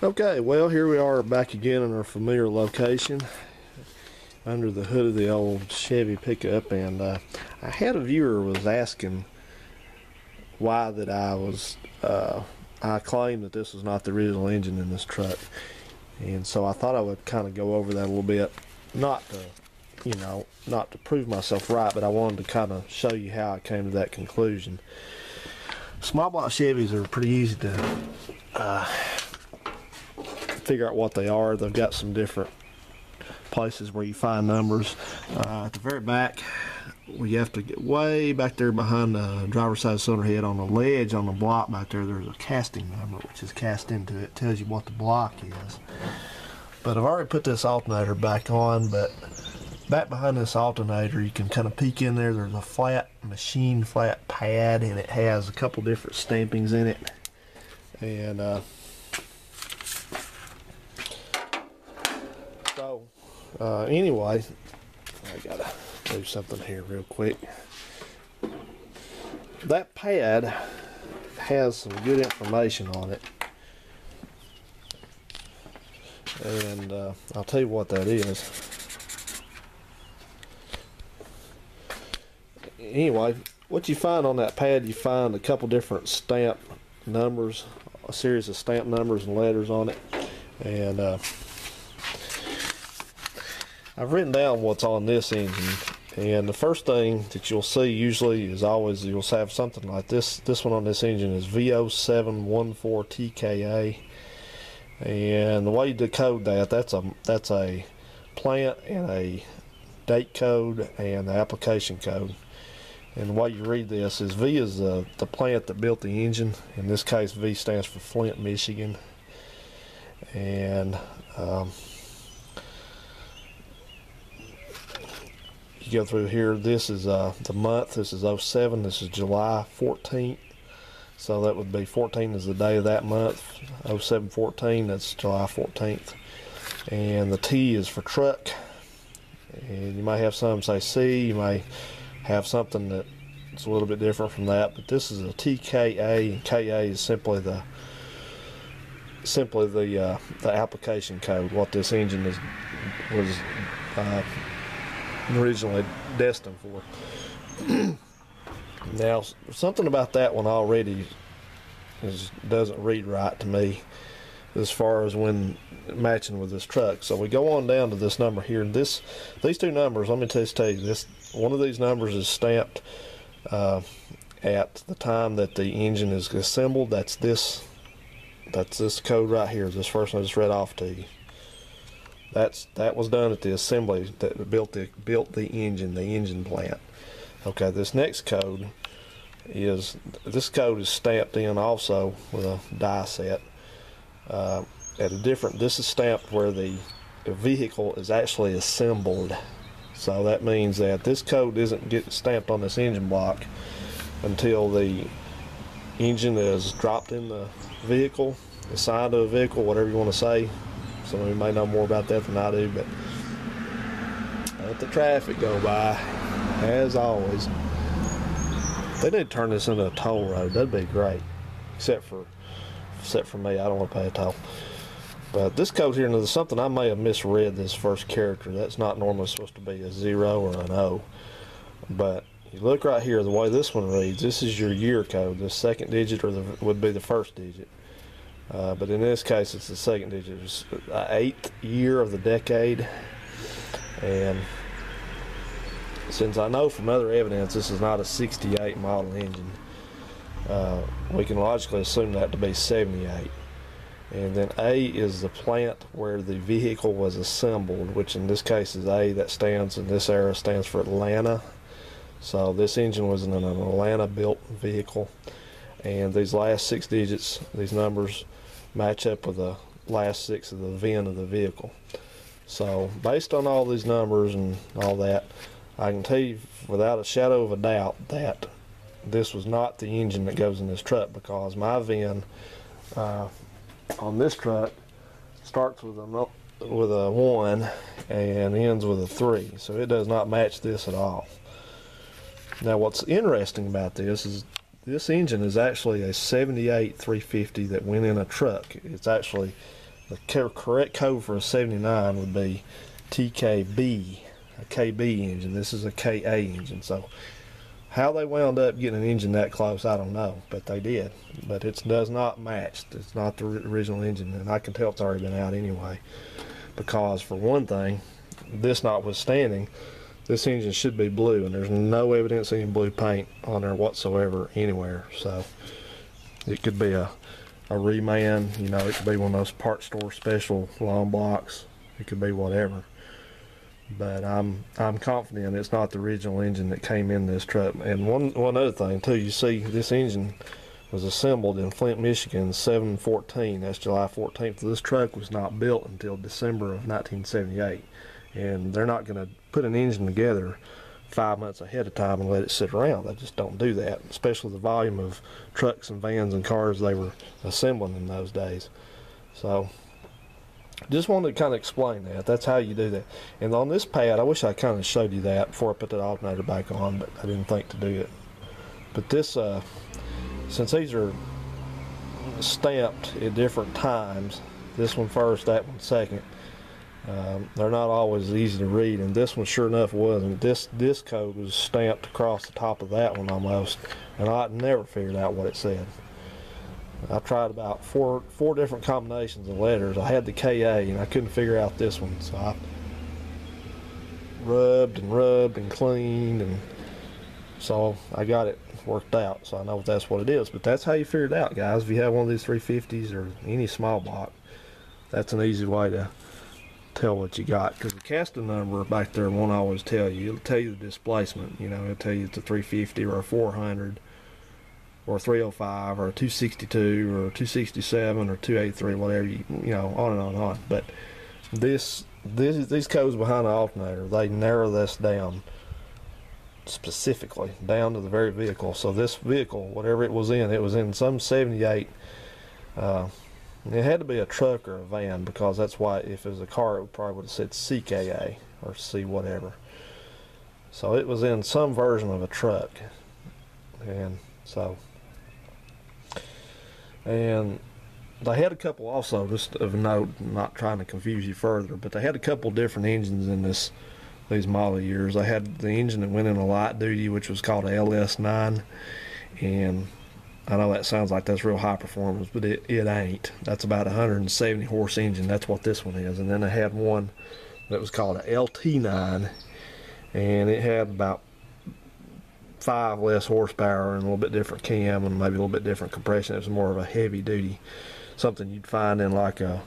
Okay, well, here we are back again in our familiar location under the hood of the old Chevy pickup, and I had a viewer was asking why that I claimed that this was not the original engine in this truck, and so I thought I would kind of go over that a little bit, not to prove myself right, but I wanted to kind of show you how I came to that conclusion. Small block Chevys are pretty easy to figure out what they are. They've got some different places where you find numbers. At the very back, we have to get way back there behind the driver's side cylinder head on the ledge on the block back there. There's a casting number which is cast into it. It tells you what the block is. But I've already put this alternator back on, but back behind this alternator you can kind of peek in there. There's a flat pad, and it has a couple different stampings in it. And anyway, I gotta do something here real quick. That pad has some good information on it, and I'll tell you what that is. Anyway, what you find on that pad, you find a couple different stamp numbers, a series of stamp numbers and letters on it, and I've written down what's on this engine, and the first thing that you'll see usually is always you'll have something like this. This one on this engine is V0714TKA, and the way you decode that, that's a plant and a date code and the application code. And the way you read this is V is the plant that built the engine. In this case, V stands for Flint, Michigan, and you go through here. This is the month. This is 07. This is July 14th. So that would be 14 is the day of that month. 07/14. That's July 14th. And the T is for truck. And you may have some say C. You may have something that's a little bit different from that. But this is a TKA, and KA is simply the application code. What this engine was originally destined for. Now, something about that one already doesn't read right to me as far as when matching with this truck. So we go on down to this number here, and these two numbers, let me just tell you this. One of these numbers is stamped at the time that the engine is assembled. That's this code right here, this first one I just read off to you. That was done at the assembly that built the engine plant. Okay, this next code is stamped in also with a die set at a different. This is stamped where the vehicle is actually assembled. So that means that this code doesn't get stamped on this engine block until the engine is dropped in the vehicle, assigned to a vehicle, whatever you want to say. Some of you may know more about that than I do, but let the traffic go by, as always. They need to turn this into a toll road. That'd be great. Except for me, I don't want to pay a toll. But this code here, there's something I may have misread this first character. That's not normally supposed to be a 0 or an O. But you look right here, the way this one reads, this is your year code. The second digit would be the first digit. But in this case, it's the second digit. It's the 8th year of the decade. And since I know from other evidence this is not a 68 model engine, we can logically assume that to be 78. And then A is the plant where the vehicle was assembled, which in this case is A. That stands in this era stands for Atlanta. So this engine was in an Atlanta built vehicle, and these last 6 digits, these numbers, match up with the last 6 of the VIN of the vehicle. So based on all these numbers and all that, I can tell you without a shadow of a doubt that this was not the engine that goes in this truck, because my VIN on this truck starts with a 1 and ends with a 3, so it does not match this at all. Now what's interesting about this is this engine is actually a 78 350 that went in a truck. It's actually The correct code for a 79 would be TKB, a KB engine. This is a KA engine. So how they wound up getting an engine that close, I don't know, but they did. But it does not match. It's not the original engine, and I can tell it's already been out anyway. Because for one thing, this notwithstanding, this engine should be blue, and there's no evidence of any blue paint on there whatsoever anywhere. So it could be a reman, you know, it could be one of those parts store special long blocks. It could be whatever. But I'm confident it's not the original engine that came in this truck. And one other thing too, you see this engine was assembled in Flint, Michigan, 7/14. That's July 14th. This truck was not built until December of 1978, and they're not going to put an engine together 5 months ahead of time and let it sit around. They just don't do that, especially the volume of trucks and vans and cars they were assembling in those days. So just wanted to kind of explain that. That's how you do that. And on this pad, I wish I kind of showed you that before I put the alternator back on, but I didn't think to do it. But this, since these are stamped at different times, this one first, that one second, they're not always easy to read, and this one sure enough wasn't. This code was stamped across the top of that one almost, and I never figured out what it said. I tried about four different combinations of letters. I had the KA and I couldn't figure out this one, so I rubbed and cleaned, and so I got it worked out, so I know that's what it is. But that's how you figure it out, guys. If you have one of these 350s or any small block, that's an easy way to tell what you got, because the casting number back there won't always tell you. It'll tell you the displacement, you know, it'll tell you it's a 350 or a 400 or a 305 or a 262 or a 267 or 283, whatever, you know, on and on and on. But these codes behind the alternator, they narrow this down specifically down to the very vehicle. So this vehicle, whatever it was in some 78. It had to be a truck or a van, because that's why if it was a car, it probably would have said CKA or C whatever. So it was in some version of a truck, and so, and they had a couple also, just of note, not trying to confuse you further, but they had a couple different engines in these model years. They had the engine that went in a light duty, which was called a LS9, and I know that sounds like that's real high performance, but it ain't. That's about a 170 horse engine. That's what this one is. And then they had one that was called a LT9, and it had about 5 less horsepower and a little bit different cam and maybe a little bit different compression. It was more of a heavy duty, something you'd find in like a,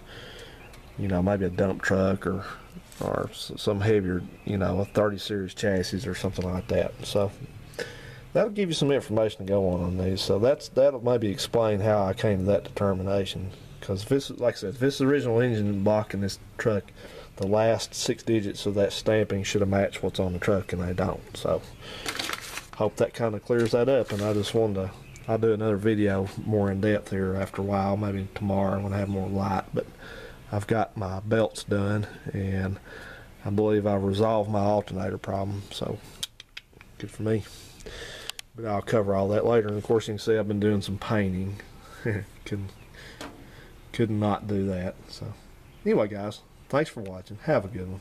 you know, maybe a dump truck or some heavier, you know, a 30 series chassis or something like that. So that'll give you some information to go on these. So that'll maybe explain how I came to that determination. Because if this, like I said, if this is the original engine block in this truck, the last 6 digits of that stamping should have matched what's on the truck, and they don't. So hope that kind of clears that up. And I just wanted to, I'll do another video more in depth here after a while, maybe tomorrow when I have more light. But I've got my belts done, and I believe I've resolved my alternator problem. So good for me. But I'll cover all that later. And of course, you can see I've been doing some painting. Could not do that. So anyway, guys, thanks for watching. Have a good one.